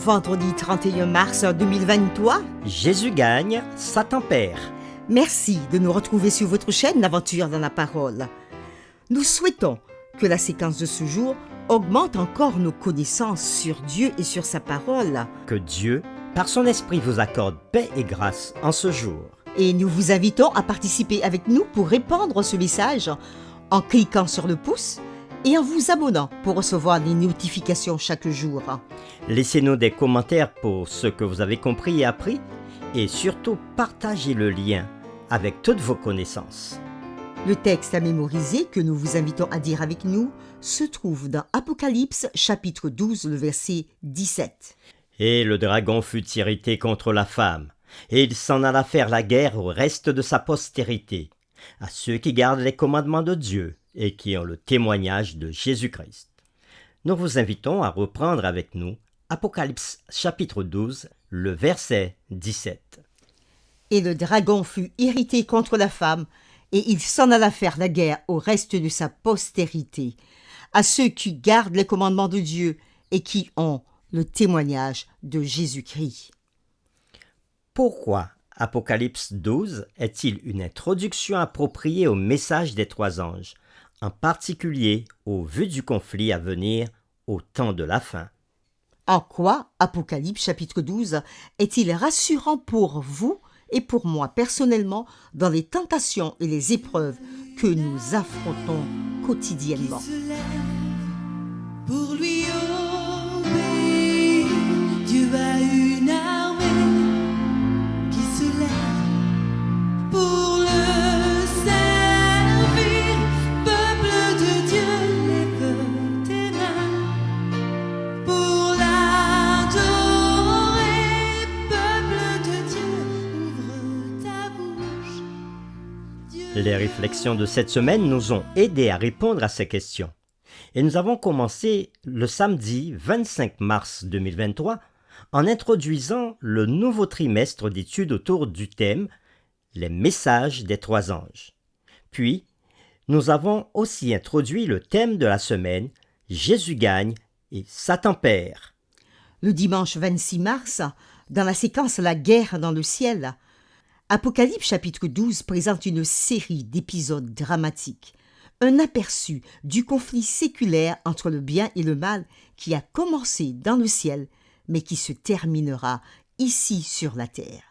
vendredi 31 mars 2023. Jésus gagne, Satan perd. Merci de nous retrouver sur votre chaîne L'Aventure dans la Parole. Nous souhaitons que la séquence de ce jour augmente encore nos connaissances sur Dieu et sur sa parole. Que Dieu, par son esprit, vous accorde paix et grâce en ce jour. Et nous vous invitons à participer avec nous pour répandre ce message en cliquant sur le pouce et en vous abonnant pour recevoir les notifications chaque jour. Laissez-nous des commentaires pour ce que vous avez compris et appris et surtout partagez le lien avec toutes vos connaissances. Le texte à mémoriser que nous vous invitons à dire avec nous se trouve dans Apocalypse chapitre 12, le verset 17. Et le dragon fut irrité contre la femme, et il s'en alla faire la guerre au reste de sa postérité, à ceux qui gardent les commandements de Dieu et qui ont le témoignage de Jésus-Christ. Nous vous invitons à reprendre avec nous Apocalypse chapitre 12, le verset 17. Et le dragon fut irrité contre la femme, et il s'en alla faire la guerre au reste de sa postérité, à ceux qui gardent les commandements de Dieu et qui ont le témoignage de Jésus-Christ. Pourquoi Apocalypse 12 est-il une introduction appropriée au message des trois anges, en particulier au vu du conflit à venir au temps de la fin? En quoi Apocalypse chapitre 12 est-il rassurant pour vous et pour moi personnellement dans les tentations et les épreuves que nous affrontons quotidiennement? Pour lui obéir, Dieu a une armée qui se lève pour le servir. Peuple de Dieu, lève tes mains pour l'adorer. Peuple de Dieu, ouvre ta bouche. Dieu Les réflexions de cette semaine nous ont aidés à répondre à ces questions. Et nous avons commencé le samedi 25 mars 2023 en introduisant le nouveau trimestre d'études autour du thème « Les messages des trois anges ». Puis, nous avons aussi introduit le thème de la semaine « Jésus gagne et Satan perd ». Le dimanche 26 mars, dans la séquence La guerre dans le ciel, Apocalypse chapitre 12 présente une série d'épisodes dramatiques, un aperçu du conflit séculaire entre le bien et le mal qui a commencé dans le ciel, mais qui se terminera ici sur la terre.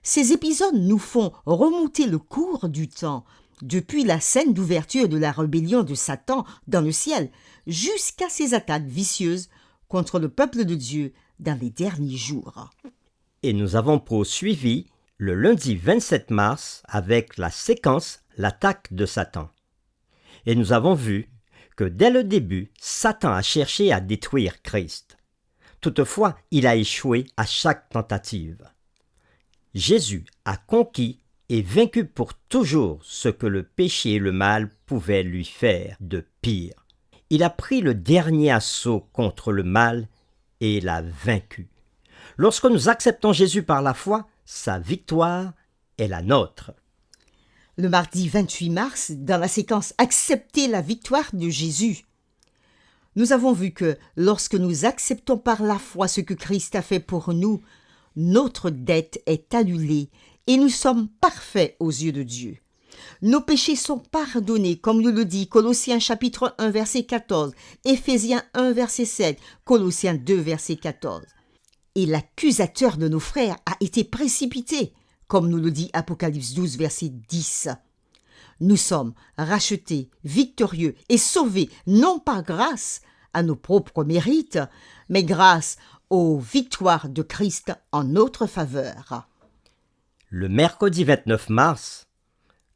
Ces épisodes nous font remonter le cours du temps, depuis la scène d'ouverture de la rébellion de Satan dans le ciel, jusqu'à ses attaques vicieuses contre le peuple de Dieu dans les derniers jours. Et nous avons poursuivi le lundi 27 mars avec la séquence « L'attaque de Satan ». Et nous avons vu que dès le début, Satan a cherché à détruire Christ. Toutefois, il a échoué à chaque tentative. Jésus a conquis et vaincu pour toujours ce que le péché et le mal pouvaient lui faire de pire. Il a pris le dernier assaut contre le mal et l'a vaincu. Lorsque nous acceptons Jésus par la foi, sa victoire est la nôtre. Le mardi 28 mars, dans la séquence « Accepter la victoire de Jésus », nous avons vu que lorsque nous acceptons par la foi ce que Christ a fait pour nous, notre dette est annulée et nous sommes parfaits aux yeux de Dieu. Nos péchés sont pardonnés, comme nous le dit Colossiens chapitre 1, verset 14, Éphésiens 1, verset 7, Colossiens 2, verset 14. Et l'accusateur de nos frères a été précipité, comme nous le dit Apocalypse 12, verset 10. Nous sommes rachetés, victorieux et sauvés, non par grâce à nos propres mérites, mais grâce aux victoires de Christ en notre faveur. Le mercredi 29 mars,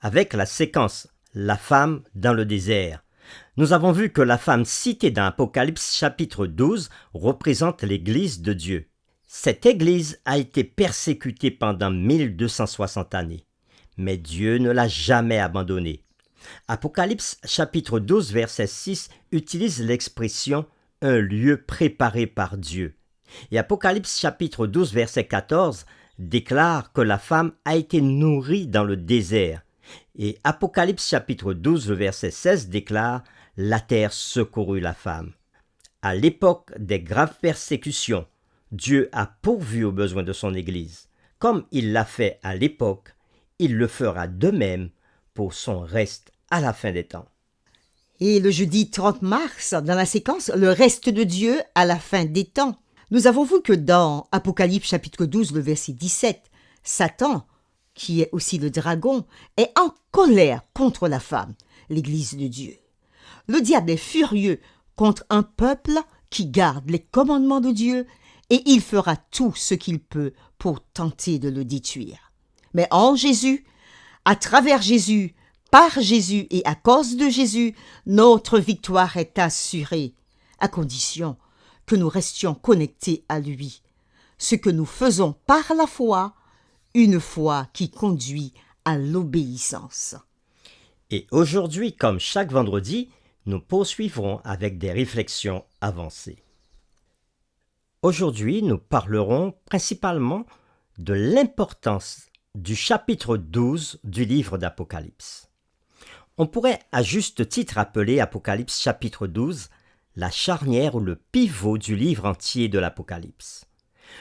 avec la séquence « La femme dans le désert », nous avons vu que la femme citée dans Apocalypse chapitre 12 représente l'Église de Dieu. Cette Église a été persécutée pendant 1260 années, mais Dieu ne l'a jamais abandonnée. Apocalypse chapitre 12 verset 6 utilise l'expression « un lieu préparé par Dieu ». Et Apocalypse chapitre 12 verset 14 déclare que la femme a été nourrie dans le désert. Et Apocalypse chapitre 12 verset 16 déclare « la terre secourut la femme ». À l'époque des graves persécutions, Dieu a pourvu aux besoins de son Église. Comme il l'a fait à l'époque, il le fera de même pour son reste à la fin des temps. Et le jeudi 30 mars, dans la séquence Le reste de Dieu à la fin des temps, nous avons vu que dans Apocalypse chapitre 12, le verset 17, Satan, qui est aussi le dragon, est en colère contre la femme, l'Église de Dieu. Le diable est furieux contre un peuple qui garde les commandements de Dieu et il fera tout ce qu'il peut pour tenter de le détruire. Mais en Jésus, à travers Jésus, par Jésus et à cause de Jésus, notre victoire est assurée, à condition que nous restions connectés à lui. Ce que nous faisons par la foi, une foi qui conduit à l'obéissance. Et aujourd'hui, comme chaque vendredi, nous poursuivrons avec des réflexions avancées. Aujourd'hui, nous parlerons principalement de l'importance du chapitre 12 du livre d'Apocalypse. On pourrait à juste titre appeler Apocalypse chapitre 12 la charnière ou le pivot du livre entier de l'Apocalypse.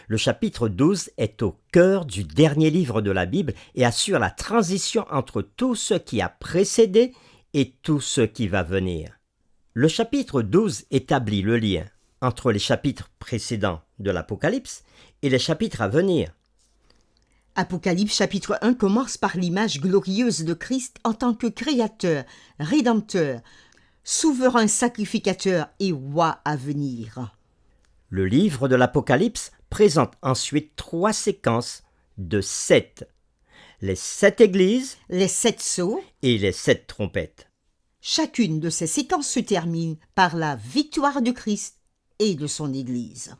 Le chapitre 12 est au cœur du dernier livre de la Bible et assure la transition entre tout ce qui a précédé et tout ce qui va venir. Le chapitre 12 établit le lien entre les chapitres précédents de l'Apocalypse et les chapitres à venir. Apocalypse chapitre 1 commence par l'image glorieuse de Christ en tant que créateur, rédempteur, souverain sacrificateur et roi à venir. Le livre de l'Apocalypse présente ensuite 3 séquences de 7. Les 7 églises Les 7 sceaux, et les 7 trompettes. chacune de ces séquences se termine par la victoire de Christ et de son Église.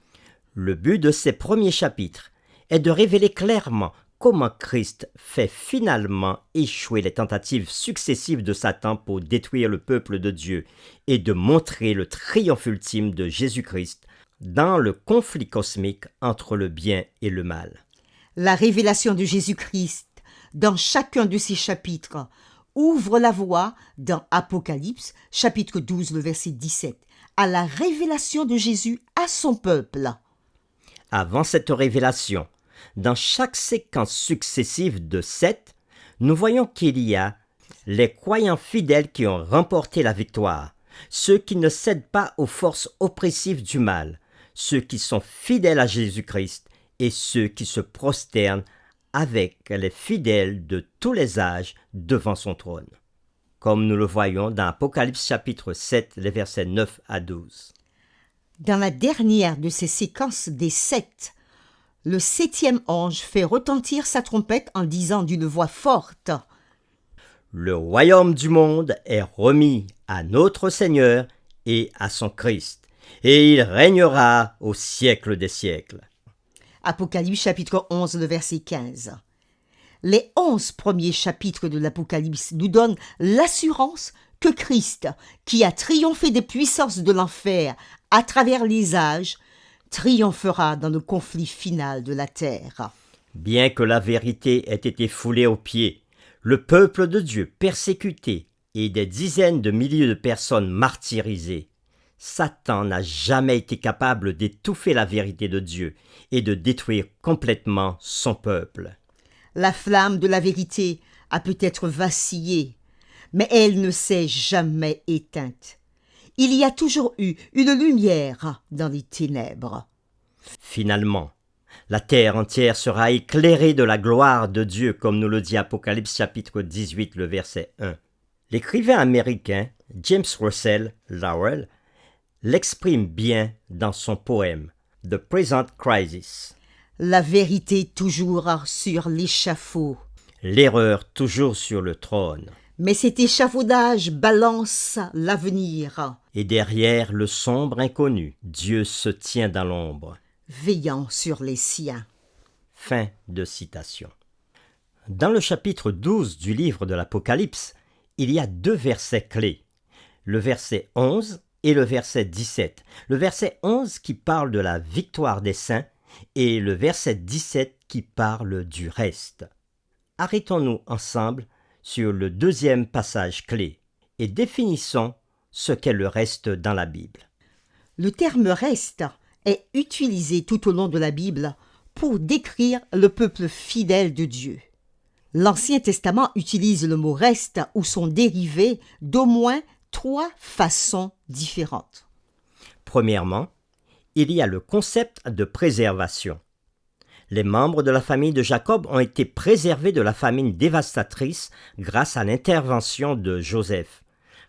Le but de ces premiers chapitres est de révéler clairement comment Christ fait finalement échouer les tentatives successives de Satan pour détruire le peuple de Dieu et de montrer le triomphe ultime de Jésus-Christ dans le conflit cosmique entre le bien et le mal. La révélation de Jésus-Christ dans chacun de ces chapitres ouvre la voie dans Apocalypse, chapitre 12, le verset 17, à la révélation de Jésus à son peuple. Avant cette révélation, dans chaque séquence successive de 7, nous voyons qu'il y a les croyants fidèles qui ont remporté la victoire, ceux qui ne cèdent pas aux forces oppressives du mal, ceux qui sont fidèles à Jésus-Christ et ceux qui se prosternent avec les fidèles de tous les âges devant son trône, comme nous le voyons dans Apocalypse chapitre 7, les versets 9 à 12. Dans la dernière de ces séquences des 7, le 7e ange fait retentir sa trompette en disant d'une voix forte « Le royaume du monde est remis à notre Seigneur et à son Christ, et il régnera au siècle des siècles. » Apocalypse chapitre 11, le verset 15. Les 11 premiers chapitres de l'Apocalypse nous donnent l'assurance que Christ, qui a triomphé des puissances de l'enfer à travers les âges, triomphera dans le conflit final de la terre. Bien que la vérité ait été foulée aux pieds, le peuple de Dieu persécuté et des dizaines de milliers de personnes martyrisées, Satan n'a jamais été capable d'étouffer la vérité de Dieu et de détruire complètement son peuple. La flamme de la vérité a peut-être vacillé, mais elle ne s'est jamais éteinte. Il y a toujours eu une lumière dans les ténèbres. Finalement, la terre entière sera éclairée de la gloire de Dieu, comme nous le dit Apocalypse chapitre 18, le verset 1. L'écrivain américain James Russell Lowell l'exprime bien dans son poème « The Present Crisis ». La vérité toujours sur l'échafaud. L'erreur toujours sur le trône. Mais cet échafaudage balance l'avenir, Et derrière le sombre inconnu, Dieu se tient dans l'ombre. veillant sur les siens. Fin de citation. Dans le chapitre 12 du livre de l'Apocalypse, il y a 2 versets clés. Le verset 11 et le verset 17. Le verset 11 qui parle de la victoire des saints et le verset 17 qui parle du reste. Arrêtons-nous ensemble sur le 2e passage clé et définissons ce qu'est le reste dans la Bible. Le terme reste est utilisé tout au long de la Bible pour décrire le peuple fidèle de Dieu. L'Ancien Testament utilise le mot reste ou son dérivé d'au moins 3 façons différentes. Premièrement, il y a le concept de préservation. Les membres de la famille de Jacob ont été préservés de la famine dévastatrice grâce à l'intervention de Joseph,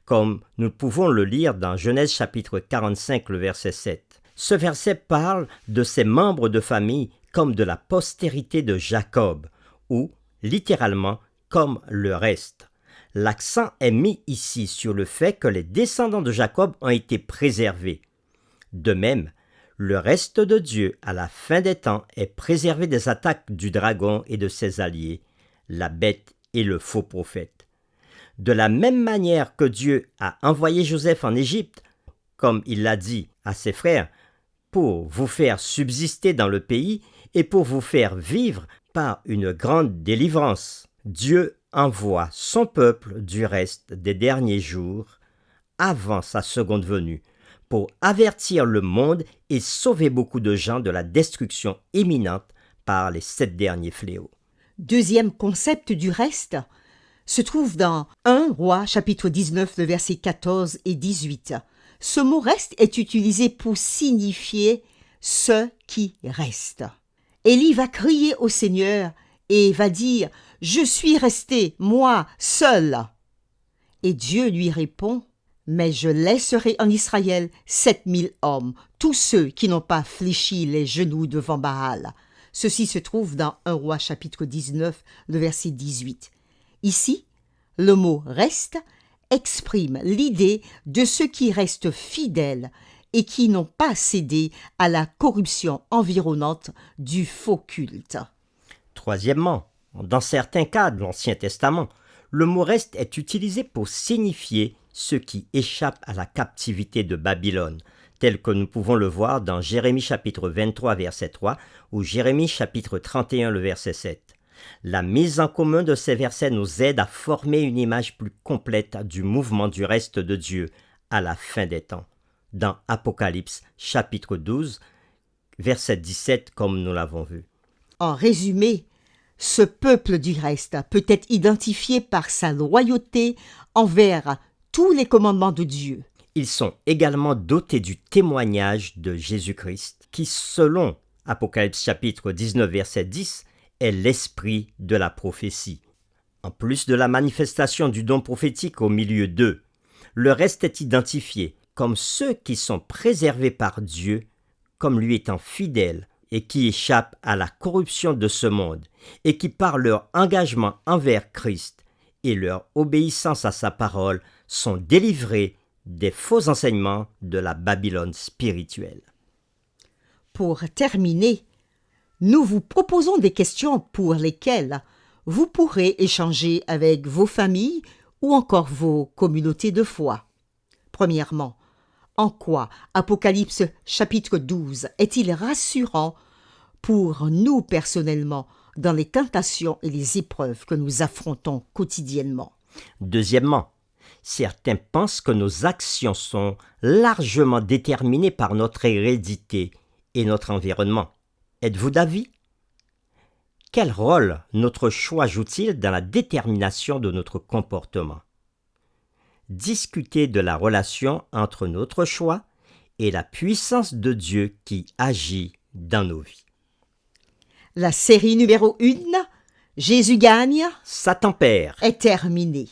comme nous pouvons le lire dans Genèse chapitre 45, le verset 7. Ce verset parle de ces membres de famille comme de la postérité de Jacob, ou littéralement comme le reste. L'accent est mis ici sur le fait que les descendants de Jacob ont été préservés. De même, le reste de Dieu à la fin des temps est préservé des attaques du dragon et de ses alliés, la bête et le faux prophète. De la même manière que Dieu a envoyé Joseph en Égypte, comme il l'a dit à ses frères, pour vous faire subsister dans le pays et pour vous faire vivre par une grande délivrance. Dieu envoie son peuple du reste des derniers jours, avant sa seconde venue, pour avertir le monde et sauver beaucoup de gens de la destruction imminente par les 7 derniers fléaux. Deuxième concept du reste se trouve dans 1 Roi chapitre 19, le verset 14 et 18. Ce mot reste est utilisé pour signifier ce qui reste. Élie va crier au Seigneur et va dire « Je suis resté, moi, seul ». Et Dieu lui répond « Mais je laisserai en Israël 7000 hommes, tous ceux qui n'ont pas fléchi les genoux devant Baal. » Ceci se trouve dans 1 Roi chapitre 19, le verset 18. Ici, le mot « reste » exprime l'idée de ceux qui restent fidèles et qui n'ont pas cédé à la corruption environnante du faux culte. Troisièmement, dans certains cas de l'Ancien Testament, le mot reste est utilisé pour signifier ceux qui échappent à la captivité de Babylone, tel que nous pouvons le voir dans Jérémie chapitre 23 verset 3 ou Jérémie chapitre 31 le verset 7. La mise en commun de ces versets nous aide à former une image plus complète du mouvement du reste de Dieu à la fin des temps. Dans Apocalypse chapitre 12, verset 17, comme nous l'avons vu. En résumé, ce peuple du reste peut être identifié par sa loyauté envers tous les commandements de Dieu. Ils sont également dotés du témoignage de Jésus-Christ, qui, selon Apocalypse chapitre 19, verset 10, est l'esprit de la prophétie. En plus de la manifestation du don prophétique au milieu d'eux, le reste est identifié comme ceux qui sont préservés par Dieu, comme lui étant fidèles et qui échappent à la corruption de ce monde, et qui par leur engagement envers Christ et leur obéissance à sa parole sont délivrés des faux enseignements de la Babylone spirituelle. Pour terminer, nous vous proposons des questions pour lesquelles vous pourrez échanger avec vos familles ou encore vos communautés de foi. Premièrement, en quoi Apocalypse chapitre 12 est-il rassurant pour nous personnellement dans les tentations et les épreuves que nous affrontons quotidiennement? Deuxièmement, certains pensent que nos actions sont largement déterminées par notre hérédité et notre environnement. Êtes-vous d'avis? Quel rôle notre choix joue-t-il dans la détermination de notre comportement? Discutez de la relation entre notre choix et la puissance de Dieu qui agit dans nos vies. La série numéro 1, Jésus gagne, Satan perd. est terminée.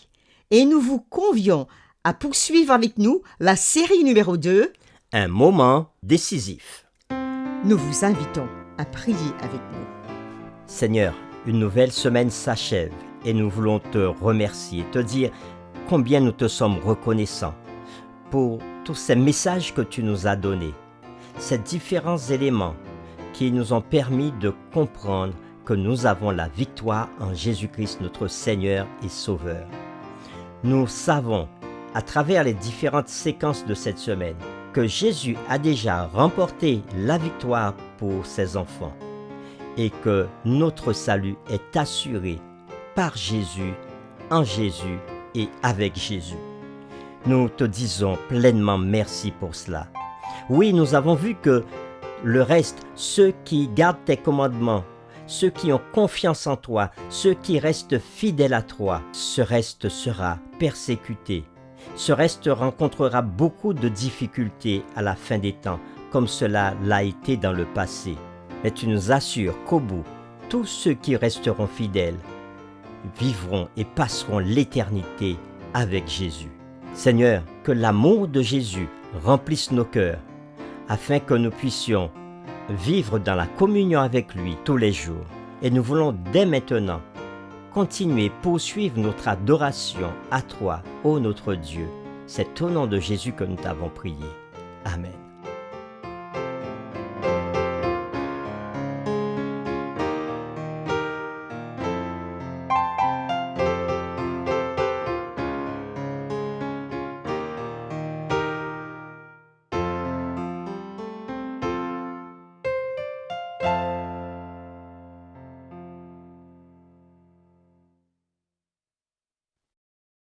Et nous vous convions à poursuivre avec nous la série numéro 2. Un moment décisif. Nous vous invitons à prier avec nous. Seigneur, une nouvelle semaine s'achève et nous voulons te remercier, te dire combien nous te sommes reconnaissants pour tous ces messages que tu nous as donnés, ces différents éléments qui nous ont permis de comprendre que nous avons la victoire en Jésus-Christ notre Seigneur et Sauveur. Nous savons, à travers les différentes séquences de cette semaine, que Jésus a déjà remporté la victoire pour ses enfants et que notre salut est assuré par Jésus, en Jésus et avec Jésus. Nous te disons pleinement merci pour cela. Oui, nous avons vu que Le reste, ceux qui gardent tes commandements, ceux qui ont confiance en toi, ceux qui restent fidèles à toi, ce reste sera persécuté. Ce reste rencontrera beaucoup de difficultés à la fin des temps, comme cela l'a été dans le passé. Mais tu nous assures qu'au bout, tous ceux qui resteront fidèles vivront et passeront l'éternité avec Jésus. Seigneur, que l'amour de Jésus remplisse nos cœurs, afin que nous puissions vivre dans la communion avec lui tous les jours. Et nous voulons dès maintenant continuer, poursuivre notre adoration à toi, ô notre Dieu. C'est au nom de Jésus que nous t'avons prié. Amen.